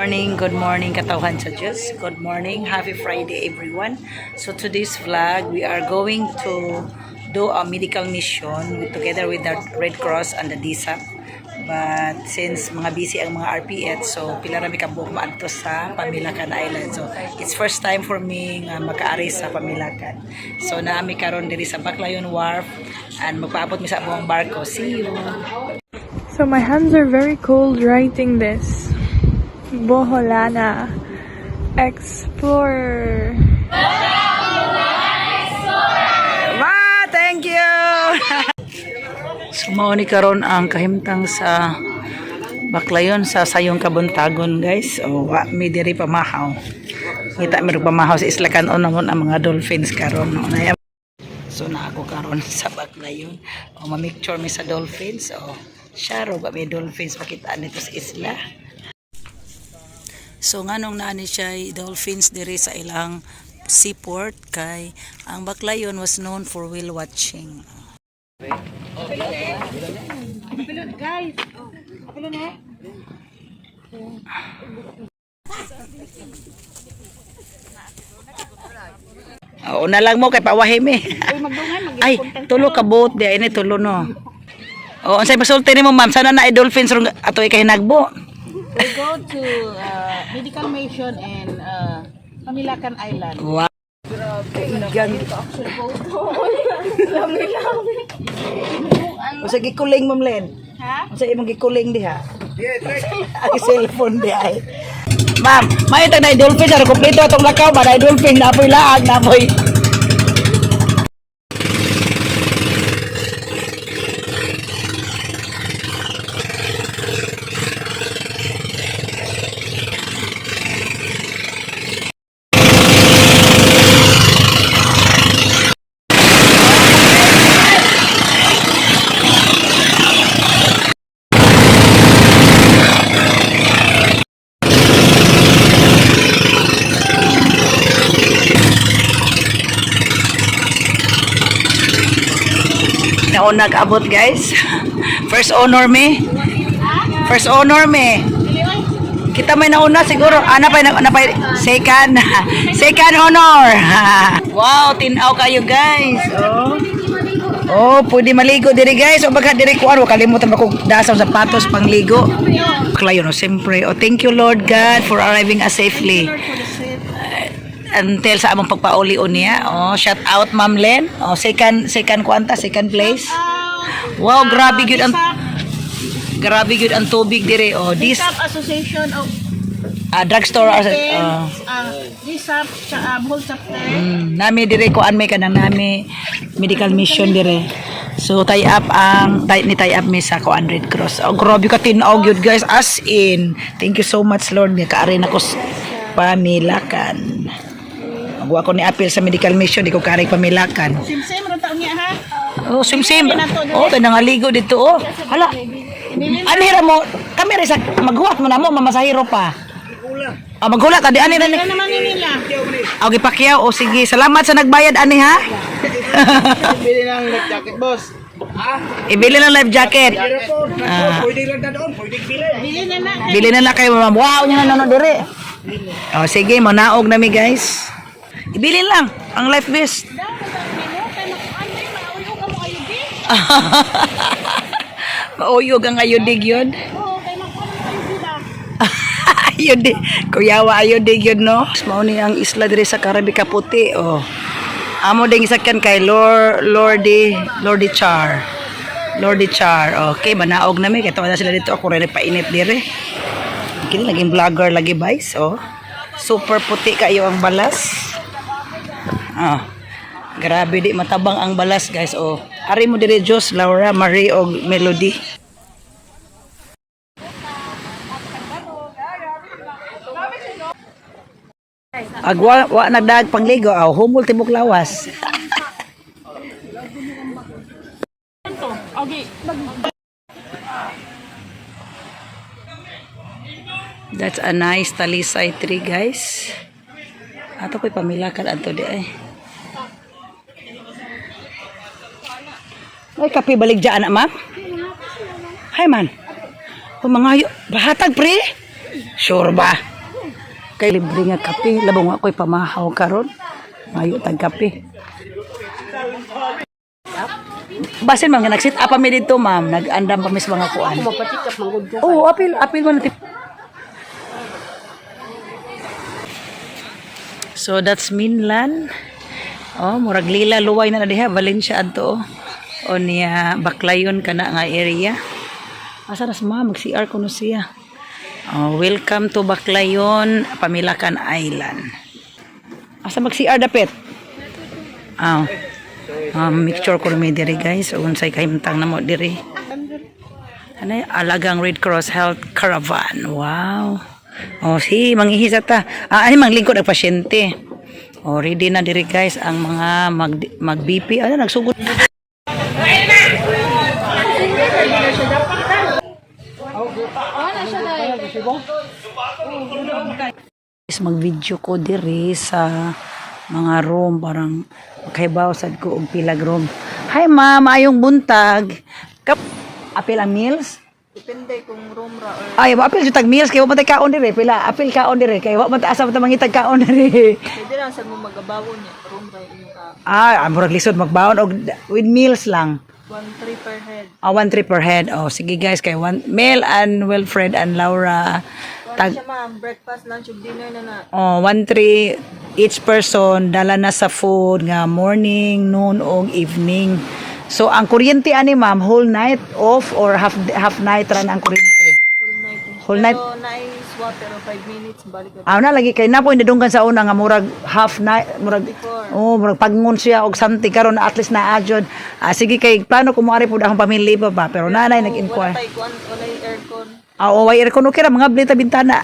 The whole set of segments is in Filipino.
good morning katawhan sa Diyos. Good morning, happy Friday everyone. So today's vlog, we are going to do a medical mission together with the Red Cross and the DSAP. But since mga busy ang mga RPF, so pila rami kabuok maadto sa Pamilacan Island. So it's first time for me nga makaari sa Pamilacan. So naami karon diri sa Baclayon Wharf and magpaabot mi sa buong barko. See you. So my hands are very cold writing this. Boholana Explorer. Thank you! So mao ni karon ang kahimtang sa Baclayon sa Sayong Kabuntagon, guys. O wa mi diri pamahaw. Kita mi pamahaw sa Isla Canon namon ang mga dolphins karon. So na ako karon sa Baclayon. O ma-picture mi sa dolphins. O syaro ba may dolphins makita nito sa isla. So nganong naani siya dolphins diri sa ilang seaport kay ang Baclayon was known for whale watching. Guys, Una lang mo kay pawahim eh. Ay, tulo ka boat di ini tulo no. O unsay masulti nimo ma'am? Sana na dolphins rong ato ikay nagbo. We go to medical mission and Pamilacan Island. Wow. Usa gikuling ma'am Len. Ha? Usa imong gikuling diha. Ay cellphone di ay. Ma'am, may tag na dolphin sa kompleto atong lakaw ba na dolphin na apoy laag na apoy. Naon nag-abot guys. First honor me. First honor me. Kita may nauna siguro. Ana pa second. Second honor. Wow, tinaw kayo guys. Oh, pwede maligo diri guys. O baka diri kuan kalimutan ba kog dasaw sapatos pangligo. Klayo no, siyempre. Oh, thank you Lord God for arriving us safely. Until sa among pagpauli-on niya. Oh, shout out Ma'am Len. Oh, second place. Wow, grabe gyud ang tubig dire. Oh, this DSAP Association of drugstore DSAP Bohol chapter. Nami dire ko may kanang nami medical mission dire. So tie up mi sa Kuan Red Cross. Oh, grabe ka tinaw gyud guys, as in. Thank you so much Lord, nakaari na ko Pamilacan. Magwa ko ni appeal sa medical mission, di ko kari Pamilacan. Simsim ron taon niya ha. Oh, sim. Oh, nangaligo dito oh. Hala. Anhira mo, kami rin sa maghuwat mo na mo, mamasahiro pa. Maghulat, adi ani rin. Ano naman nila? Okay, Pacquiao. O sige, salamat sa nagbayad ani ha. Bili ng life jacket, boss. Ibili ng life jacket. Pwede lang na doon, pwede bilhin. Bili na kayo, ma'am. Wow, niya nanonood dire. Oh, sige, manaog na mi guys. Ibili lang ang life vest. Mauyog ang ayudig yun. Ayudig. Kuyawa ayudig yun, no? Mao ni ang isla dire sa Carabica Puti, oh. Amo ding isakyan kay Lordy Char. Okay, manaog na mi kay tuwa sila dito ako rin painit dire. Kini laging vlogger lagi guys, oh. Super puti kayo ang balas. Grabe di matabang ang balas guys, oh. Ari mo dire Jos, Laura, Marie og Melody. Agwa nagdag pangligo, humol tibok lawas. Okay. That's a nice talisay tree guys. Ato ko'y Pamilacan ato di ay. Ay, kape baligdaan na, ma'am? Hi, man. Mga bahatag, pre? Sure ba? Kay libre nga kape, labong ako'y pamahaw karon. Mayo tag kape. Basin ma'am, nag-sit up kami dito ma'am, nag-andam kami sa mga kuan. Mapatikap manggod ko. Oo, apil mo natin. So that's Minlan. Oh, murag lila luway na diha, Valencia adto. O niya Baclayon kana nga area. Asa na ma mag-CR kuno siya. Oh, welcome to Baclayon, Pamilakan Island. Asa mag-CR dapit? Ah. Mixture ko mi diri guys, unsay kahimtang namo diri. Ano Alagang Red Cross Health Caravan. Wow. Oh, si manghihisa ta. Ani manglingkod ang pasyente. Oh, ready na diri guys ang mga mag-BP. Ano nagsugod? Mag-video ko diri sa mga room, parang kaibaw sad ko og pilag room. Hi ma'am, ayong buntag. Apil ang meals? Depende kung room ra or Ay, apil jud tag meals kay wa man tay kaon diri, pila apil kaon diri kay wa man asa man mangitag kaon diri. pwede lang sa mo magabawon niya. Room ra yung Murag lisod magbaon og with meals lang. 1-3 per head. 1-3 per head. Oh, sige guys, kay Mel and Wilfred and Laura tag Siya ma'am, breakfast, lunch, ug dinner na. 1-3 each person dala na sa food nga morning, noon og evening. So ang kuryente ani ma'am whole night off or half night ra na ang kuryente. Whole night. Whole night. Pero nice water 5 minutes balik ka. Na lagi kay na po indunggan sa una nga murag half night murag murag pagngon siya og something karon at least na adjud. Sige kay plano ko moari pud akong pamilya pa ba pero nanay nag-inquire. Wala tay kuan, wala aircon. Way aircon okay ra mga blita bintana.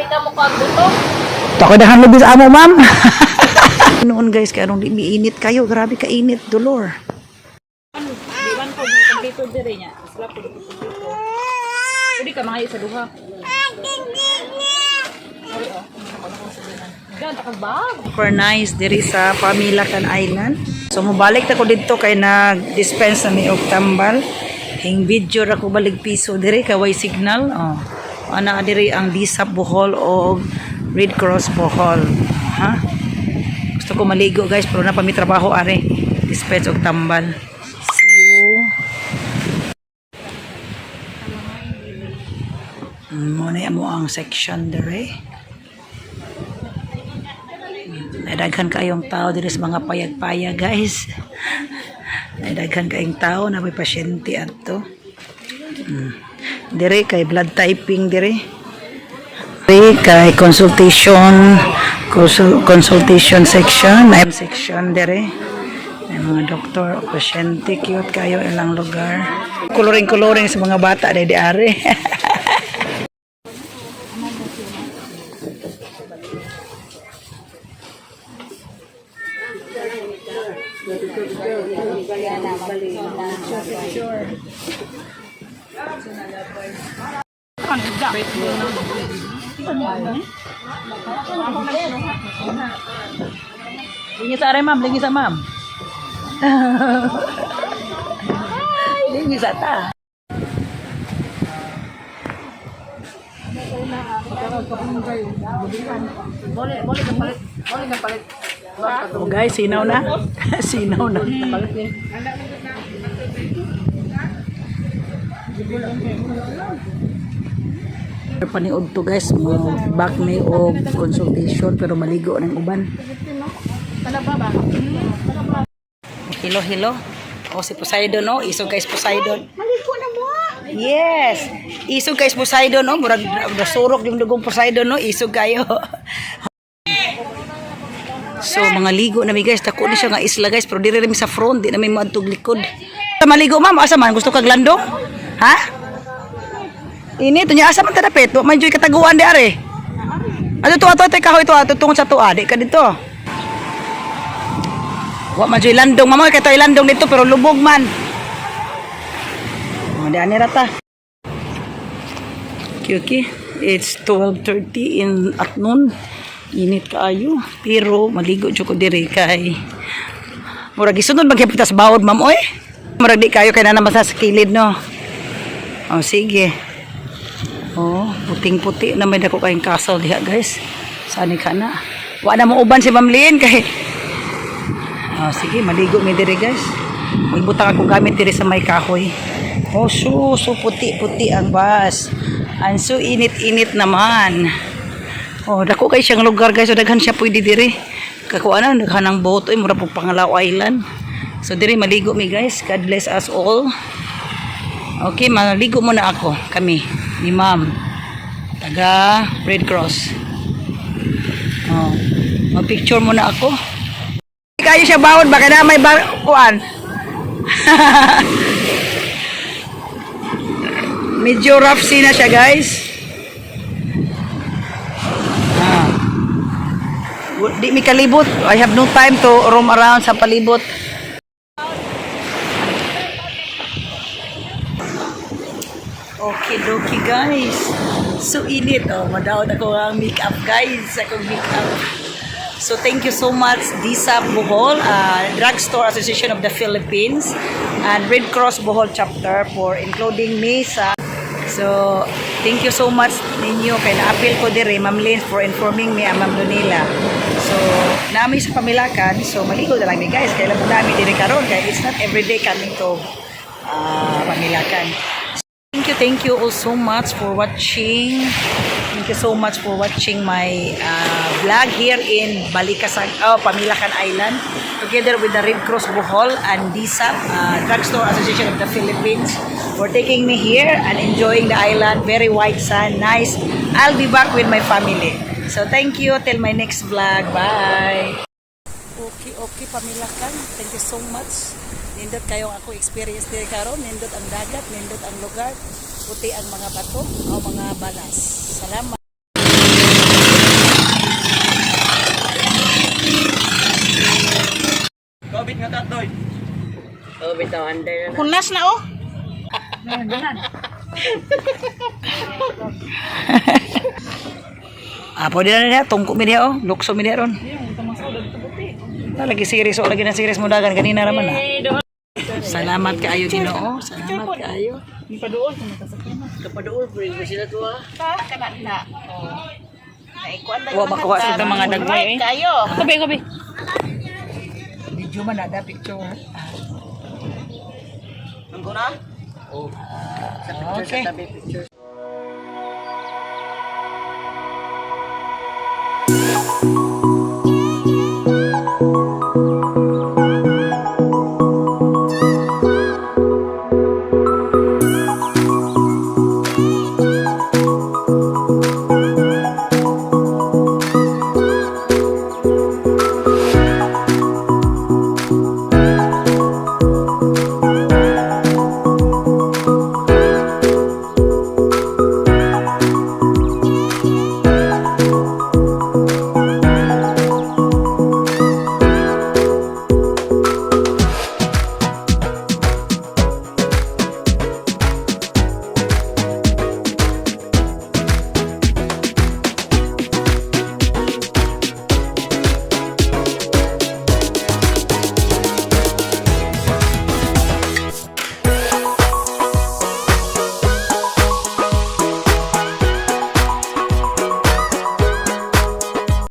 Tika mo ka buto. Tako dahan lubi sa amo ma'am. Noon guys kay anong init kayo, grabe ka init dolor. Di man ko yung computer diri niya. Sila po yung computer. Pwede ka mangayo sa duha. Gan takabag. Super nice diri sa Pamilakan Island. So mobalik ta ko didto kay nag-dispense na mi og tambal. Hing video ra ko balig piso diri kay way signal. Oh. Ana diri ang DSAP Bohol o Red Cross Bohol. Ha? Gusto ko maligo guys pero na pa mi trabaho are. Dispense og tambal. See you. Muna mo ang section diri. Nadaghan kayong tao diri sa mga payag-payag guys. Nadaghan kayong tao na may pasyente adto. Diri kay blood typing diri. Diri kay consultation section, section diri. May mga doktor o pasyente, cute kayo ilang lugar. Coloring sa mga bata diri are. Lingi sa are ma'am, lingi sa ma'am. Lingi sa ta. Oh guys, sinaw na. Sinaw na. Paniod to guys, back may og consultation pero maligo ng uban. Hello. O si Poseidon no, isog guys Poseidon. Maligo na mo. Yes. Isog guys Poseidon no, murag surok yung dugong Poseidon no, isog kayo. So mga ligo na mi guys, dako ni siya nga isla guys, pero diri mi sa front, di na mi maadtog likod. Maligo ma'am, asa man gusto kag landong? Ha? Ini tunya asa man ta dapit, wa man joy kataguan di are. Ato to kahoy to ato tungod sa tuwa, di ka dito. Wa man joy landong, mama kay to landong dito pero lubog man. Oh, di ani rata. Okay. It's 12:30 in at noon. Init kaayo, pero maligo jud ko diri kay murag gisunod maghipitas bawod ma'am oy. Murag di kayo kay na naman sa kilid no. Oh sige. Oh, puting-puti na may dako kayong castle diha, guys. Saan ka na? Wa na mo uban si Ma'am Lynn kay. Oh, sige, maligo mi diri, guys. Magbutang ako gamit diri sa may kahoy. Oh, so puti-puti ang bus. Ang so init-init naman. Oh, dako kay siyang lugar, guys. So daghan siya pwede diri. Kakuan na daghan ng boat, mura pug Pangalao Island. So diri maligo mi, guys. God bless us all. Okay, maligo muna ako, kami ni Ma'am taga Red Cross. Oh, mag-picture muna ako. Kayo siya bawod baka na may kuan. Medyo rough scene na siya, guys. Di mi kalibot. I have no time to roam around sa palibot. Okay, dokie, guys. So init, oh. Madawad ako ang makeup, guys. Akong makeup. So thank you so much, DISA Bohol, Drugstore Association of the Philippines, and Red Cross Bohol Chapter for including me sa. So thank you so much ninyo kay na-appeal ko dire, Ma'am Lynn, for informing me and Ma'am Donila. So naami sa Pamilakan, so maligo na lang mi, guys. Kailan po namin dire karon kay it's not everyday coming to Pamilakan. Thank you all so much for watching. Thank you so much for watching my vlog here in Balikasag, Pamilakan Island, together with the Red Cross Bohol and DISA, Drugstore Association of the Philippines, for taking me here and enjoying the island. Very white sand, nice. I'll be back with my family. So thank you till my next vlog. Bye. Okay, Pamilakan. Thank you so much. Nindot kayong ako experience diri karon, nindot ang dagat, nindot ang lugar, puti ang mga bato o mga balas. Salamat. Covid nga tatoy. Covid daw under. Kunas na oh. Pwede na niya, tungko mi niya, oh. Lukso mi niya ron. Lagi series, lagi na series mo dagan, kanina naman ah. Salamat kaayo, Ginoo. Salamat kaayo. Paduol kung nakasakyan. Kapadool bring mo sila to ah. Na. Wa makuha sa mga dagway. Kayo. Kabi. Video man ada picture. Ang kuna? Oh. Okay. Picture.